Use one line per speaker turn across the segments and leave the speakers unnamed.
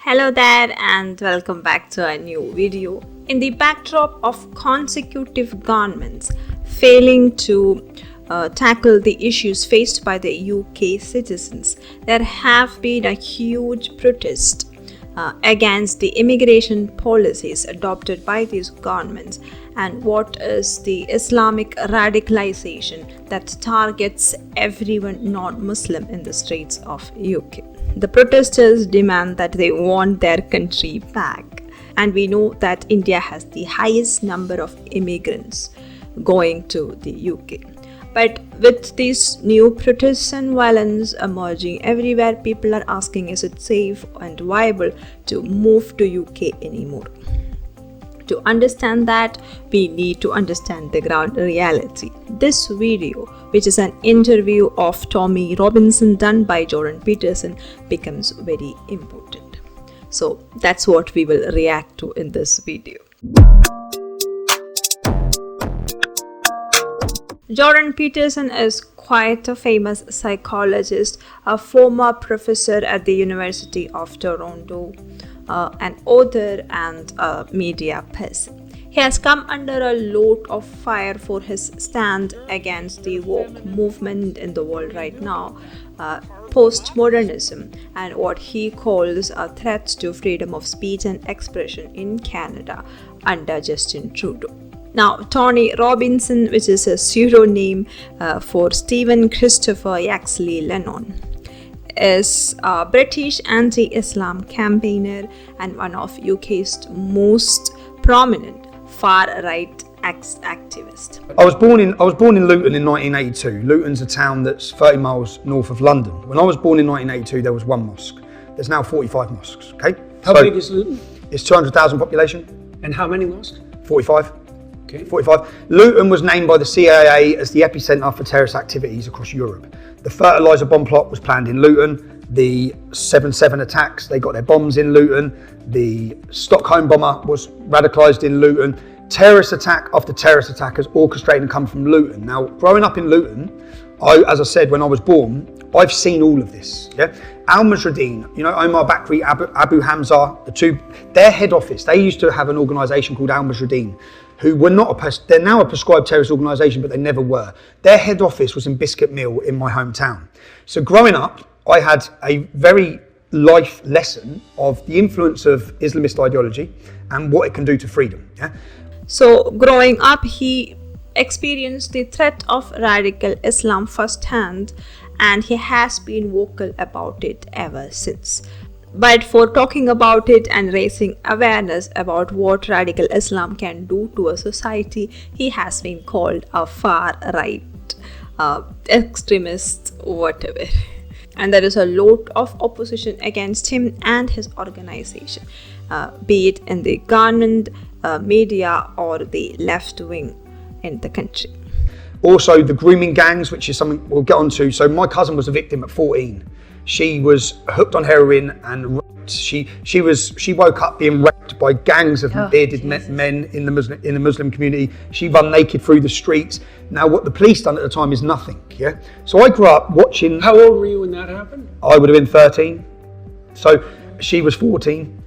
Hello there and welcome back to a new video. In the backdrop of consecutive governments failing to tackle the issues faced by the UK citizens, there have been a huge protest against the immigration policies adopted by these governments and what is the Islamic radicalization that targets everyone non-Muslim in the streets of UK. The protesters demand that they want their country back, and we know that India has the highest number of immigrants going to the UK. But with these new protests and violence emerging everywhere, people are asking, is it safe and viable to move to UK anymore? To understand that, we need to understand the ground reality. This video, which is an interview of Tommy Robinson done by Jordan Peterson, becomes very important. So that's what we will react to in this video. Jordan Peterson is quite a famous psychologist, a former professor at the University of Toronto, an author and a media person. He has come under a lot of fire for his stand against the woke movement in the world right now, postmodernism, and what he calls a threat to freedom of speech and expression in Canada under Justin Trudeau. Now, Tony Robinson, which is a pseudonym for Stephen Christopher Yaxley Lennon, is a British anti-Islam campaigner and one of UK's most prominent far-right activists.
I was born in Luton in 1982. Luton's a town that's 30 miles north of London. When I was born in 1982, there was one mosque. There's now 45 mosques. Okay.
How big is Luton?
It's 200,000 population.
And how many mosques?
45.
Okay.
45. Luton was named by the CIA as the epicenter for terrorist activities across Europe. The fertilizer bomb plot was planned in Luton. The 7/7 attacks, they got their bombs in Luton. The Stockholm bomber was radicalized in Luton. Terrorist attack after terrorist attack has orchestrated and come from Luton. Now, growing up in Luton, as I said, when I was born, I've seen all of this. Yeah, Al-Mujahideen, Omar Bakri, Abu Hamza, their head office. They used to have an organisation called Al-Mujahideen, who were they're now a prescribed terrorist organisation, but they never were. Their head office was in Biscuit Mill in my hometown. So growing up, I had a very life lesson of the influence of Islamist ideology and what it can do to freedom. Yeah.
So growing up, he experienced the threat of radical Islam firsthand, and he has been vocal about it ever since. But for talking about it and raising awareness about what radical Islam can do to a society, he has been called a far-right extremist, whatever. And there is a lot of opposition against him and his organization, be it in the government, media, or the left wing in the country.
Also, the grooming gangs, which is something we'll get onto. So my cousin was a victim at 14. She was hooked on heroin and raped. She woke up being raped by gangs of bearded men in the Muslim community. She ran naked through the streets. Now, what the police done at the time is nothing. Yeah. So I grew up watching.
How old were you when that happened?
I would have been 13. So she was 14.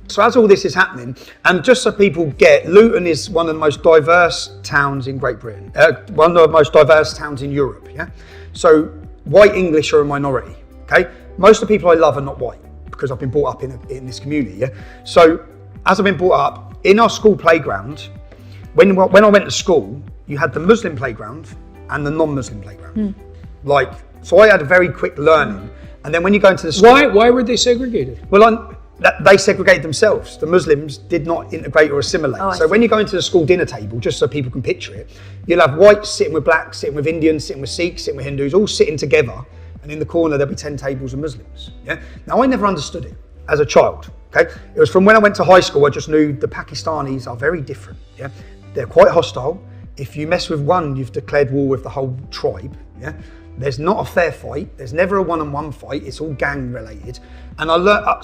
So as all this is happening, and just so people get, Luton is one of the most diverse towns in Great Britain, one of the most diverse towns in Europe. Yeah. So white English are a minority. Okay, most of the people I love are not white because I've been brought up in this community. Yeah, so as I've been brought up in our school playground, when I went to school, you had the Muslim playground and the non-Muslim playground. So I had a very quick learning, and then when you go into the school,
why were they segregated?
Well, they segregated themselves. The Muslims did not integrate or assimilate. So when you go into the school dinner table, just so people can picture it, you'll have whites sitting with blacks, sitting with Indians, sitting with Sikhs, sitting with Hindus, all sitting together. And in the corner, there'll be 10 tables of Muslims. Yeah. Now, I never understood it as a child. Okay. It was from when I went to high school, I just knew the Pakistanis are very different. Yeah. They're quite hostile. If you mess with one, you've declared war with the whole tribe. Yeah. There's not a fair fight. There's never a one-on-one fight. It's all gang related. And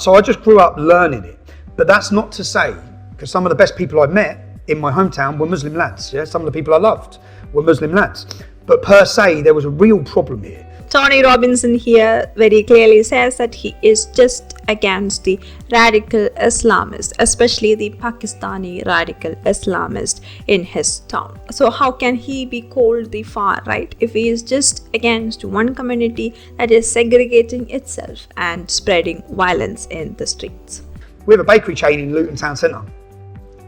so I just grew up learning it. But that's not to say, because some of the best people I've met in my hometown were Muslim lads. Yeah. Some of the people I loved were Muslim lads. But per se, there was a real problem here.
Tony Robinson here very clearly says that he is just against the radical Islamists, especially the Pakistani radical Islamist in his town. So how can he be called the far right if he is just against one community that is segregating itself and spreading violence in the streets?
We have a bakery chain in Luton town centre,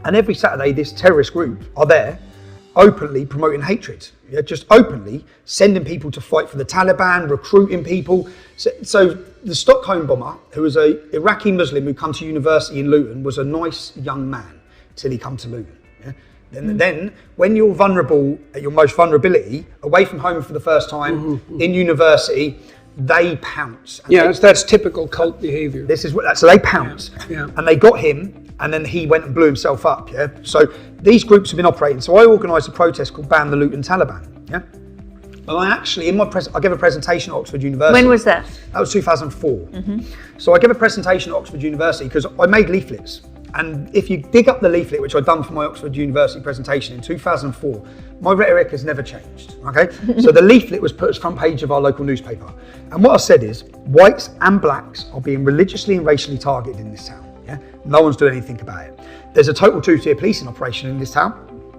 and every Saturday this terrorist group are there openly promoting hatred, just openly sending people to fight for the Taliban, recruiting people. So the Stockholm bomber, who was an Iraqi Muslim who come to university in Luton, was a nice young man till he come to Luton. Yeah? Then when you're vulnerable, at your most vulnerability, away from home for the first time, in university, they pounce.
Yeah, that's typical cult behavior.
This is what, so they pounce, and they got him, and then he went and blew himself up. Yeah. So these groups have been operating. So I organised a protest called Ban the Luton Taliban. Yeah. And I actually, I gave a presentation at Oxford University.
When was that?
That was 2004. So I gave a presentation at Oxford University because I made leaflets. And if you dig up the leaflet, which I'd done for my Oxford University presentation in 2004, my rhetoric has never changed, okay? So the leaflet was put as front page of our local newspaper. And what I said is, whites and blacks are being religiously and racially targeted in this town, yeah? No one's doing anything about it. There's a total two-tier policing operation in this town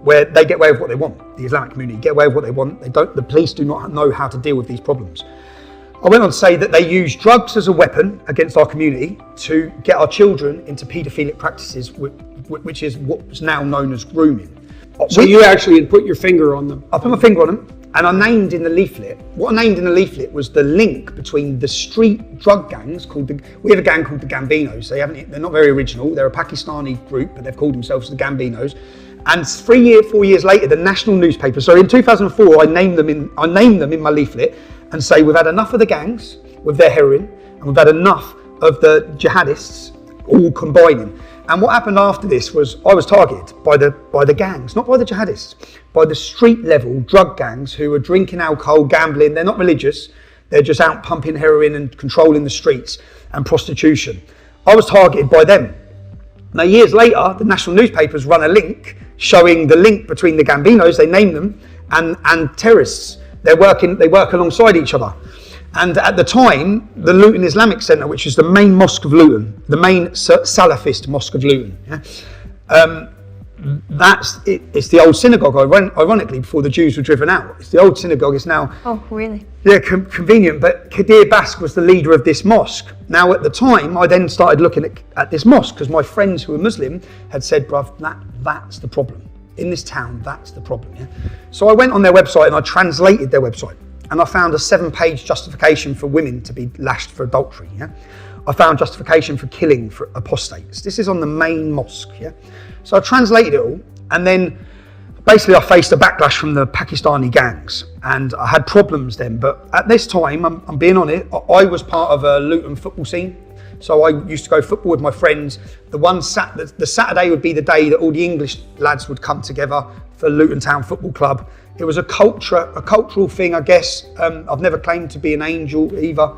where they get away with what they want. The Islamic community get away with what they want. The police do not know how to deal with these problems. I went on to say that they use drugs as a weapon against our community to get our children into paedophilic practices, which is what's now known as grooming.
So you actually put your finger on them?
I put my finger on them, and I named in the leaflet, was the link between the street drug gangs we have a gang called the Gambinos. They're not very original. They're a Pakistani group, but they've called themselves the Gambinos. And 4 years later, the national newspaper, so in 2004, I named them in my leaflet, and say we've had enough of the gangs with their heroin, and we've had enough of the jihadists all combining. And what happened after this was I was targeted by the gangs, not by the jihadists, by the street level drug gangs who are drinking alcohol, gambling. They're not religious, they're just out pumping heroin and controlling the streets and prostitution. I was targeted by them. Now years later, the national newspapers run a link showing the link between the Gambinos, they name them, and terrorists. They work alongside each other. And at the time, the Luton Islamic Centre, which is the main mosque of Luton, the main Salafist mosque of Luton, it's the old synagogue, ironically, before the Jews were driven out. It's the old synagogue, it's now...
Oh, really?
Yeah, convenient, but Kadir Bask was the leader of this mosque. Now, at the time, I then started looking at this mosque, because my friends who were Muslim had said, bruv, that's the problem. In this town, that's the problem. Yeah? So I went on their website and I translated their website, and I found a 7-page justification for women to be lashed for adultery. Yeah? I found justification for killing for apostates. This is on the main mosque. Yeah? So I translated it all, and then basically I faced a backlash from the Pakistani gangs, and I had problems then. But at this time, I'm being honest, I was part of a Luton football scene. So I used to go football with my friends. The Saturday would be the day that all the English lads would come together for Luton Town Football Club. It was a cultural thing, I guess. I've never claimed to be an angel either.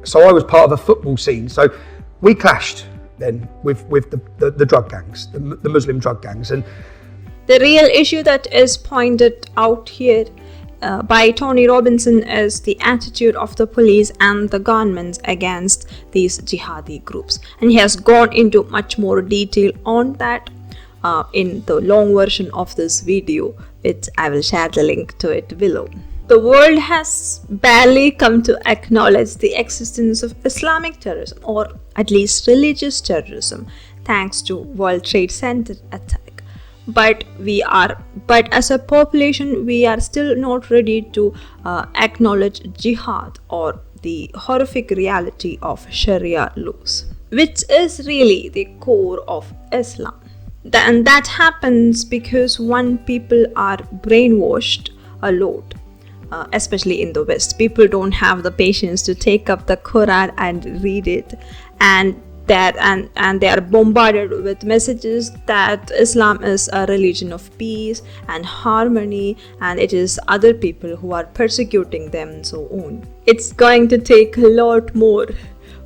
So I was part of a football scene. So we clashed then with the drug gangs, the Muslim drug gangs. And
the real issue that is pointed out here by Tony Robinson is the attitude of the police and the governments against these jihadi groups, and he has gone into much more detail on that in the long version of this video, which I will share the link to it below. The world has barely come to acknowledge the existence of Islamic terrorism, or at least religious terrorism, thanks to World Trade Center attack. But as a population, we are still not ready to acknowledge jihad or the horrific reality of Sharia laws, which is really the core of Islam. And that happens because people are brainwashed a lot, especially in the West. People don't have the patience to take up the Quran and read it, and they are bombarded with messages that Islam is a religion of peace and harmony, and it is other people who are persecuting them and so on. It's going to take a lot more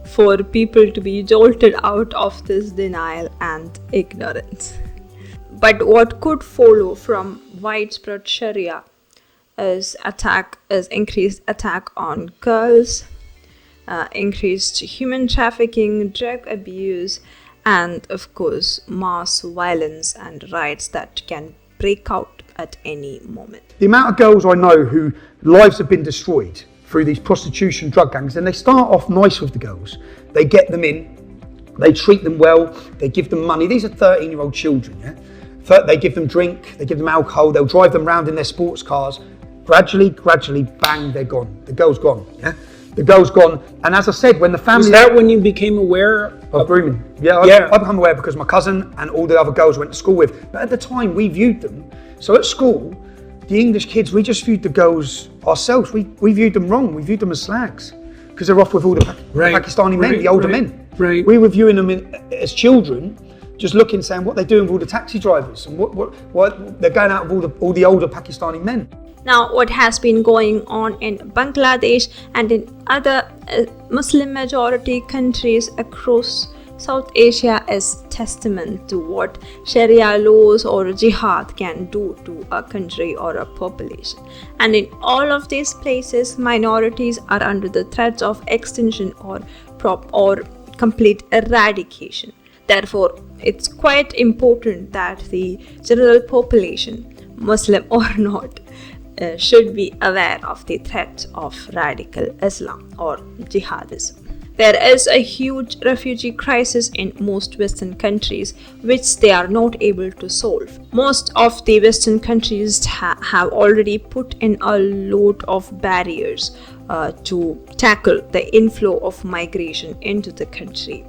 for people to be jolted out of this denial and ignorance. But what could follow from widespread Sharia is increased attack on girls, increased human trafficking, drug abuse, and of course mass violence and riots that can break out at any moment.
The amount of girls I know who lives have been destroyed through these prostitution drug gangs, and they start off nice with the girls. They get them in, they treat them well, they give them money. These are 13-year-old children, yeah? They give them drink, they give them alcohol, they'll drive them around in their sports cars. Gradually, bang, they're gone. The girl's gone, yeah? The girl's gone, and as I said, when the family...
Was that when you became aware
of grooming? Yeah, I become aware because my cousin and all the other girls went to school with. But at the time, we viewed them. So at school, the English kids, we just viewed the girls ourselves. We viewed them wrong. We viewed them as slags because they're off with all the Pakistani men, the older men.
Right.
We were viewing them as children, just looking, saying what they're doing with all the taxi drivers and what they're going out with all the older Pakistani men.
Now, what has been going on in Bangladesh and in other Muslim majority countries across South Asia is testament to what Sharia laws or jihad can do to a country or a population. And in all of these places, minorities are under the threat of extinction or complete eradication. Therefore, it's quite important that the general population, Muslim or not, should be aware of the threat of radical Islam or jihadism. There is a huge refugee crisis in most Western countries, which they are not able to solve. Most of the Western countries have already put in a lot of barriers to tackle the inflow of migration into the country.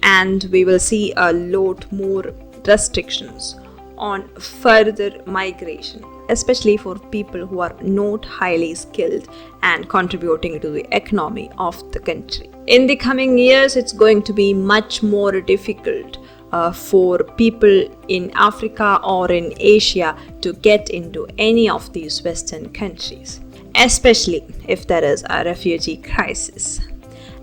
And we will see a lot more restrictions on further migration, especially for people who are not highly skilled and contributing to the economy of the country. In the coming years, it's going to be much more difficult for people in Africa or in Asia to get into any of these Western countries, especially if there is a refugee crisis.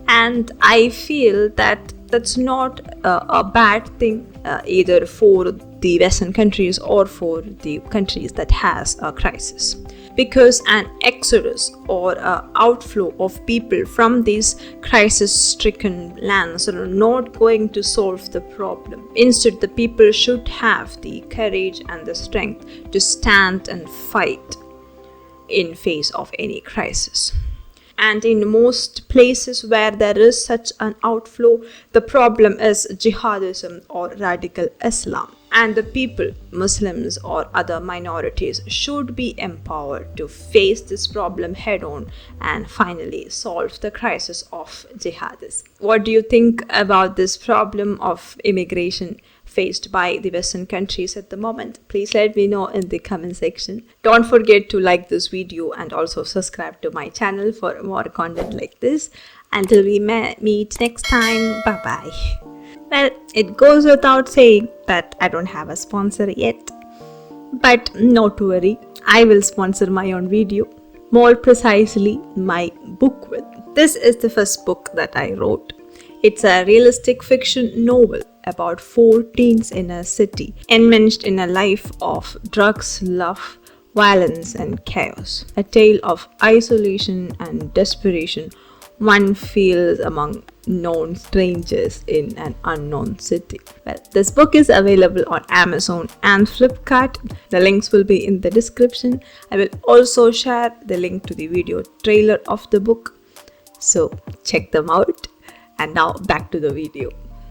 And I feel that that's not a bad thing either for the Western countries or for the countries that has a crisis, because an exodus or outflow of people from these crisis-stricken lands are not going to solve the problem. Instead, the people should have the courage and the strength to stand and fight in face of any crisis. And in most places where there is such an outflow, the problem is jihadism or radical Islam. And the people, Muslims or other minorities, should be empowered to face this problem head on and finally solve the crisis of jihadism. What do you think about this problem of immigration faced by the Western countries at the moment? Please let me know in the comment section. Don't forget to like this video and also subscribe to my channel for more content like this. Until we meet next time, bye bye. Well, it goes without saying that I don't have a sponsor yet. But not to worry, I will sponsor my own video. More precisely, my book will. This is the first book that I wrote. It's a realistic fiction novel about 4 teens in a city enmeshed in a life of drugs, love, violence and chaos. A tale of isolation and desperation one feels among known strangers in an unknown city. Well, this book is available on Amazon and Flipkart. The links will be in the description. I will also share the link to the video trailer of the book, so check them out. And now back to the video.